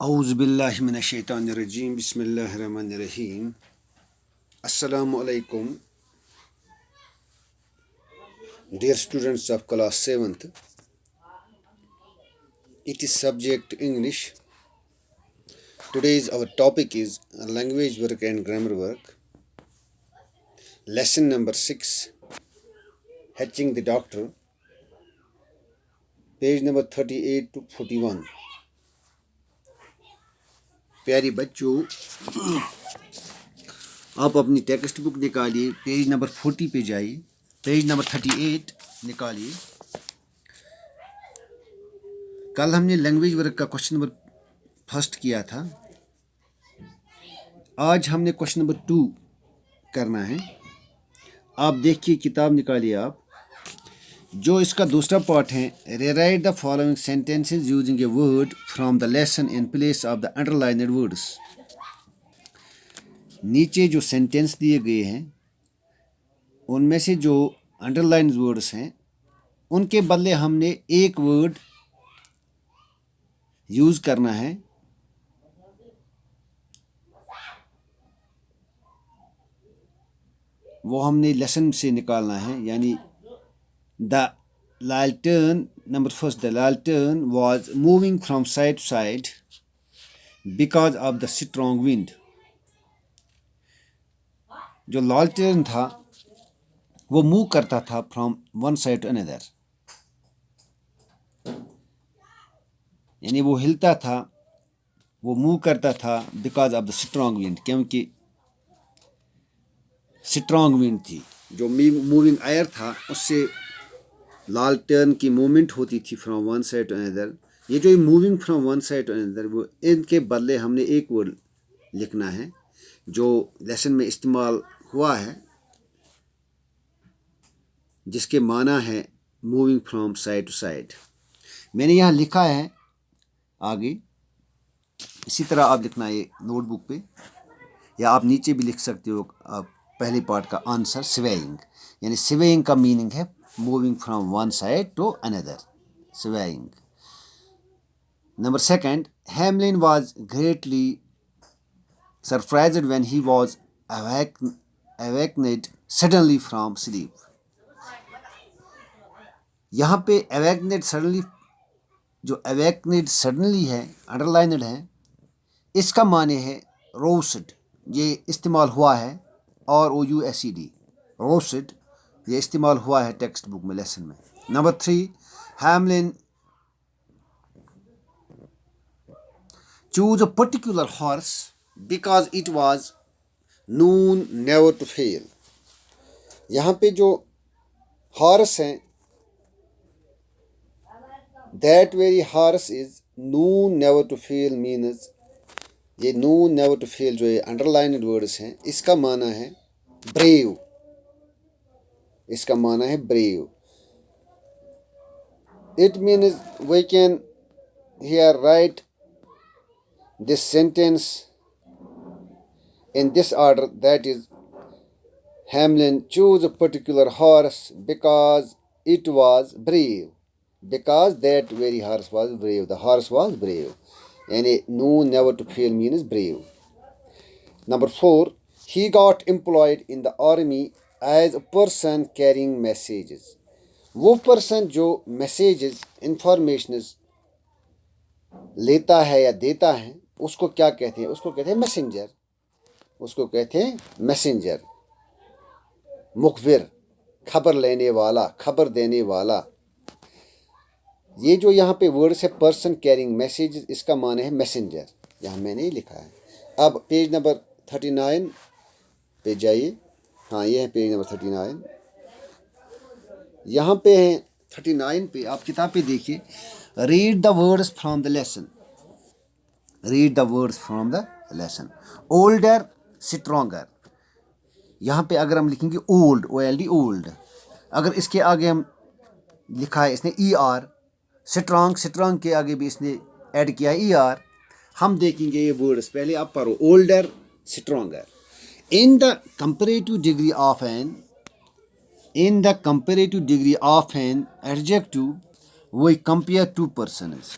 اعوذ باللہ من الشیطان الرجیم بسم اللہ الرحمن الرحیم السلام علیکم dear students of class 7th. It is subject English. Today's our topic is language work and grammar work. Lesson number 6, Hatching the Doctor, page number 38 to 41. پیاری بچوں، آپ اپنی ٹیکسٹ بک نکالیے، پیج نمبر 40 پہ جائیے، پیج نمبر 38 نکالیے۔ کل ہم نے language work کا کوشچن نمبر 1 کیا تھا، آج ہم نے کوشچن نمبر 2 کرنا ہے۔ آپ دیکھیے، کتاب نکالیے آپ، جو اس کا دوسرا پارٹ ہے، rewrite the following sentences using a word from the lesson in place of the underlined لائنڈ ورڈس۔ نیچے جو سینٹینس دیے گئے ہیں ان میں سے جو انڈر لائن ورڈس ہیں ان کے بدلے ہم نے ایک ورڈ یوز کرنا ہے۔ وہ ہم نے لیسن سے نکالنا ہے، یعنی the lantern, number 1، the lantern was moving from side to side because of the strong wind. جو لالٹرن تھا وہ موو کرتا تھا from one side to another, یعنی وہ ہلتا تھا، وہ موو کرتا تھا because of the strong wind, کیونکہ اسٹرانگ ونڈ تھی۔ جو موونگ ایئر تھا اس سے لالٹرن کی موومنٹ ہوتی تھی from one side to another. یہ جو moving from one side to another, وہ ان کے بدلے ہم نے ایک ورڈ لکھنا ہے جو لیسن میں استعمال ہوا ہے، جس کے معنی ہے moving from side to side. میں نے یہاں لکھا ہے آگے، اسی طرح آپ لکھنا ہے نوٹ بک پہ، یا آپ نیچے بھی لکھ سکتے ہو۔ آپ پہلے پارٹ کا آنسر سویئنگ، یعنی سویئنگ کا میننگ ہے moving from one side to another, swinging. Number 2، Hamelin was greatly surprised when he was awakened suddenly from sleep۔ یہاں پہ awakened suddenly، جو awakened suddenly ہے، انڈر لائنڈ ہے، اس کا معنی ہے روسڈ۔ یہ استعمال ہوا ہے، ROUSED، روسڈ، یہ استعمال ہوا ہے ٹیکسٹ بک میں، لیسن میں۔ Number 3، Hamlin choose a particular horse because it was known never to fail۔ یہاں پہ جو ہارس ہیں، that very horse is known never to fail means، یہ known never to fail جو یہ انڈر لائنڈ ورڈس ہیں، اس کا معنی ہے brave، اس کا معنی ہے brave۔ It means we can here write this sentence in this order, that is, Hamlin chose a particular horse because it was brave, because that very horse was brave, the horse was brave، یعنی known never to fail means brave۔ Number 4، he got employed in the army as a person carrying messages۔ وہ person جو messages, informations لیتا ہے یا دیتا ہے، اس کو کیا کہتے ہیں؟ اس کو کہتے ہیں میسنجر، اس کو کہتے ہیں میسنجر، مخبر، خبر لینے والا، خبر دینے والا۔ یہ جو یہاں پہ ورڈس ہے پرسن کیرنگ میسیجز، اس کا معنی ہے میسنجر، یہاں میں نے لکھا ہے۔ اب پیج نمبر 39 پہ جائیے، ہاں یہ ہے پیج نمبر 39، یہاں پہ ہیں 39 پہ، آپ کتاب پہ دیکھیے، read the words from the lesson, read the words from the lesson. Older, stronger, یہاں پہ اگر ہم لکھیں گے اولڈ، OLD، اولڈ، اگر اس کے آگے ہم لکھا ہے اس نے ER، اسٹرانگ، اسٹرانگ کے آگے بھی اس نے ایڈ کیا ہے ER، ہم دیکھیں گے یہ ورڈس، پہلے آپ پڑھو، older, stronger. In the comparative degree of an, in the comparative degree of an adjective we compare two persons۔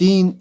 3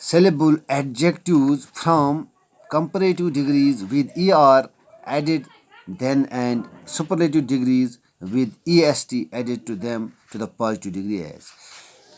syllable adjectives from comparative degrees with er added then and superlative degrees with est added to them to the positive degree as.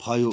5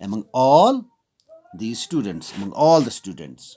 among all the students, among all the students.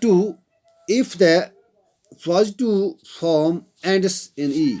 2, if the positive form ends in E,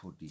40,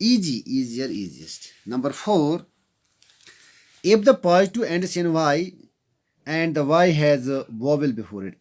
easy easier easiest. Number 4, if the positive ends in y and the y has a vowel before it,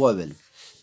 vowel,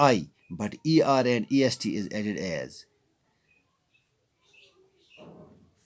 I, but er and est is added as,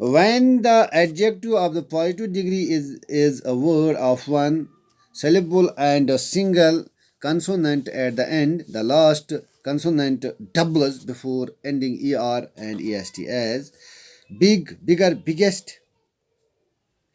when the adjective of the positive degree is a word of one syllable and a single consonant at the end, the last consonant doubles before ending er and est as big bigger biggest,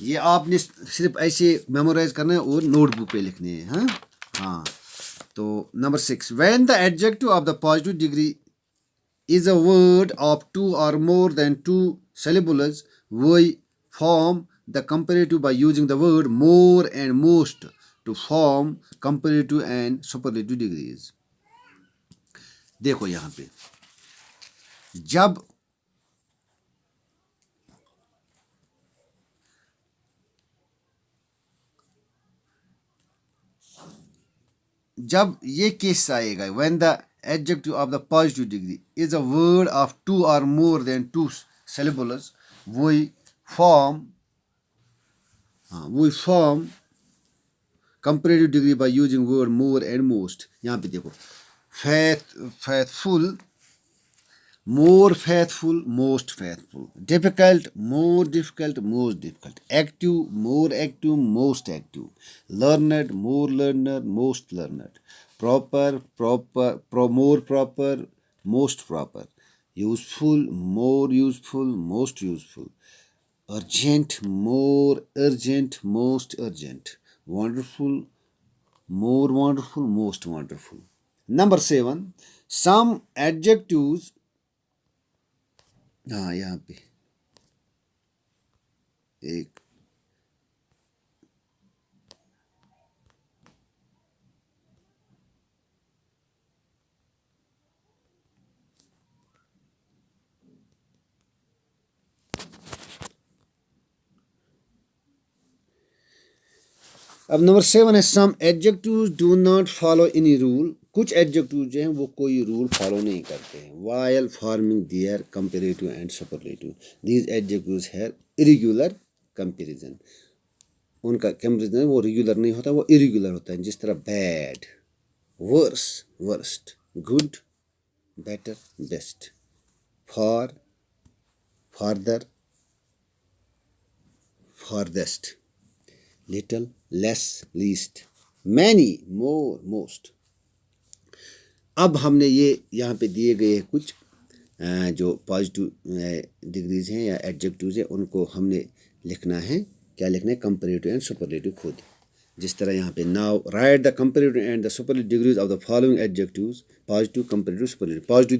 یہ آپ نے صرف ایسے memorise کرنا ہے اور note book پہ لکھنے ہیں. ہاں ہاں. تو number 6, when the adjective of the positive degree is a word of two or more than two syllables, we form the comparative by using the word more and most to form comparative and superlative degrees. دیکھو یہاں پہ جب یہ case آئے گا when the adjective of the positive degree is a word of two or more than two syllables, we form comparative degree by using word more and most. یہاں پہ دیکھو faithful, more faithful, most faithful, difficult, more difficult, most difficult, active, more active, most active, learned, more learner, most learned, proper, more proper, most proper, useful, more useful, most useful, urgent, more urgent, most urgent, wonderful, more wonderful, most wonderful. Number 7, some adjectives. ہاں یہاں پہ ایک اب number 7 ہے some adjectives do not follow any rule. کچھ adjectives جو ہیں وہ کوئی رول فالو نہیں کرتے ہیں. While forming their comparative and superlative these adjectives have irregular comparison. ان کا کمپیریزن وہ ریگولر نہیں ہوتا, وہ اریگولر ہوتا ہے. جس طرح bad, worse, worst, good, better, best, far, farther, farthest, little, less, least, many, more, most. اب ہم نے یہ یہاں پہ دیے گئے کچھ جو پازیٹیو ڈگریز ہیں یا ایڈجیکٹیوز ہیں, ان کو ہم نے لکھنا ہے. کیا لکھنا ہے؟ کمپیریٹیو اینڈ سپرلیٹیو خود. جس طرح یہاں پہ now write the comparative and the superlative degrees of the following adjectives positive, comparative, superlative. Positive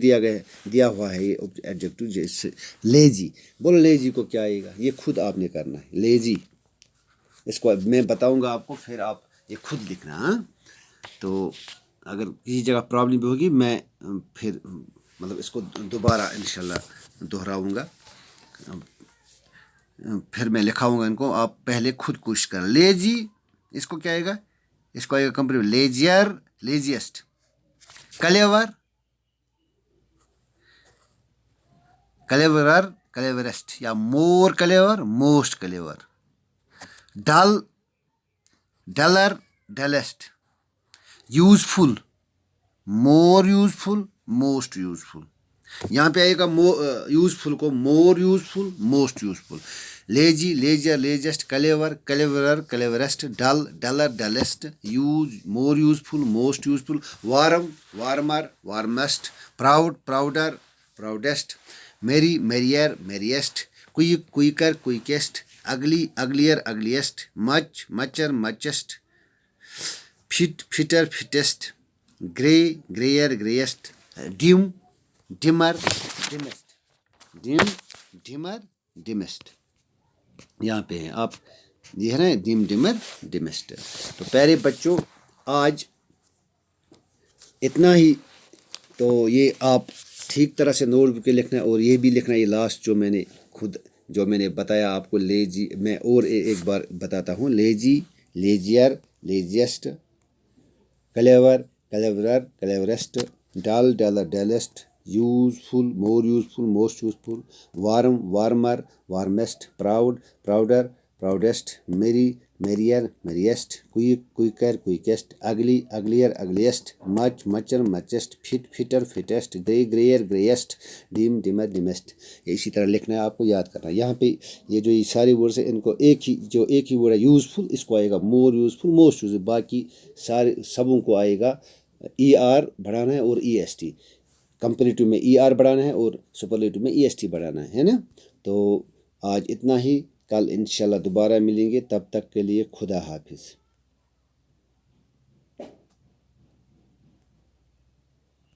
دیا ہوا ہے یہ ایڈجیکٹیو. جیسے لیزی, بولو لیزی کو کیا آئے گا؟ یہ خود آپ نے کرنا ہے. لیزی اس کو میں بتاؤں گا آپ کو, پھر آپ یہ خود لکھنا. ہاں تو اگر کسی جگہ پرابلم بھی ہوگی میں پھر مطلب اس کو دوبارہ انشاءاللہ دہراؤں گا, پھر میں لکھاؤں گا ان کو. آپ پہلے خود کوشش کریں. لیزی اس کو کیا آئے گا؟ اس کو آئے گا کمپیریٹیو لیزیئر, لیزیسٹ, کلیور, کلیورر, کلیورسٹ, یا more clever, most clever, dull, duller, dullest, useful, more useful, most useful. یہاں پہ آئے گا یوزفل کو more useful, most useful. Lazy, lazier, laziest, clever, cleverer, cleverest, dull, duller, dullest, use, more useful, most useful, warm, warmer, warmest, proud, prouder, proudest, merry, merrier, merriest, quick, quicker, quickest, ugly, uglier, ugliest, much, mucher, muchest, fit, fitter, fittest, grey, greyer, greyest, dumb, dumber, dumbest, dumb, dumber, ڈمسٹ. یہاں پہ ہیں آپ, یہ ہے نا dim, dumber, ڈمسٹ. تو پیارے بچوں آج اتنا ہی. تو یہ آپ ٹھیک طرح سے نوٹ بک لکھنا ہے, اور یہ بھی لکھنا ہے یہ لاسٹ جو میں نے بتایا آپ کو. لیجی میں اور ایک بار بتاتا ہوں. Lazy, lazier, laziest, clever, cleverer, cleverest, dull, duller, dullest, useful, more useful, most useful, warm, warmer, warmest, proud, prouder, proudest, merry, merrier, merriest, quick, quicker, quickest, ugly, uglier, ugliest, much, mucher, muchest, fit, fitter, fittest, grey, greyer, greyest, dumb, dumber, dumbest. اسی طرح لکھنا ہے, آپ کو یاد کرنا ہے. یہاں پہ یہ جو یہ سارے ورڈس ہیں ان کو ایک ہی ورڈ ہے یوزفل, اس کو آئے گا مور یوزفل, موسٹ یوزفل. باقی سارے سبوں کو آئے گا ای آر بڑھانا ہے اور ای ایس ٹی. کمپیریٹیو میں ای آر بڑھانا ہے اور سپرلیٹیو میں ای ایس ٹی بڑھانا ہے نا. تو آج اتنا ہی. کل انشاءاللہ دوبارہ ملیں گے، تب تک کے لیے خدا حافظ.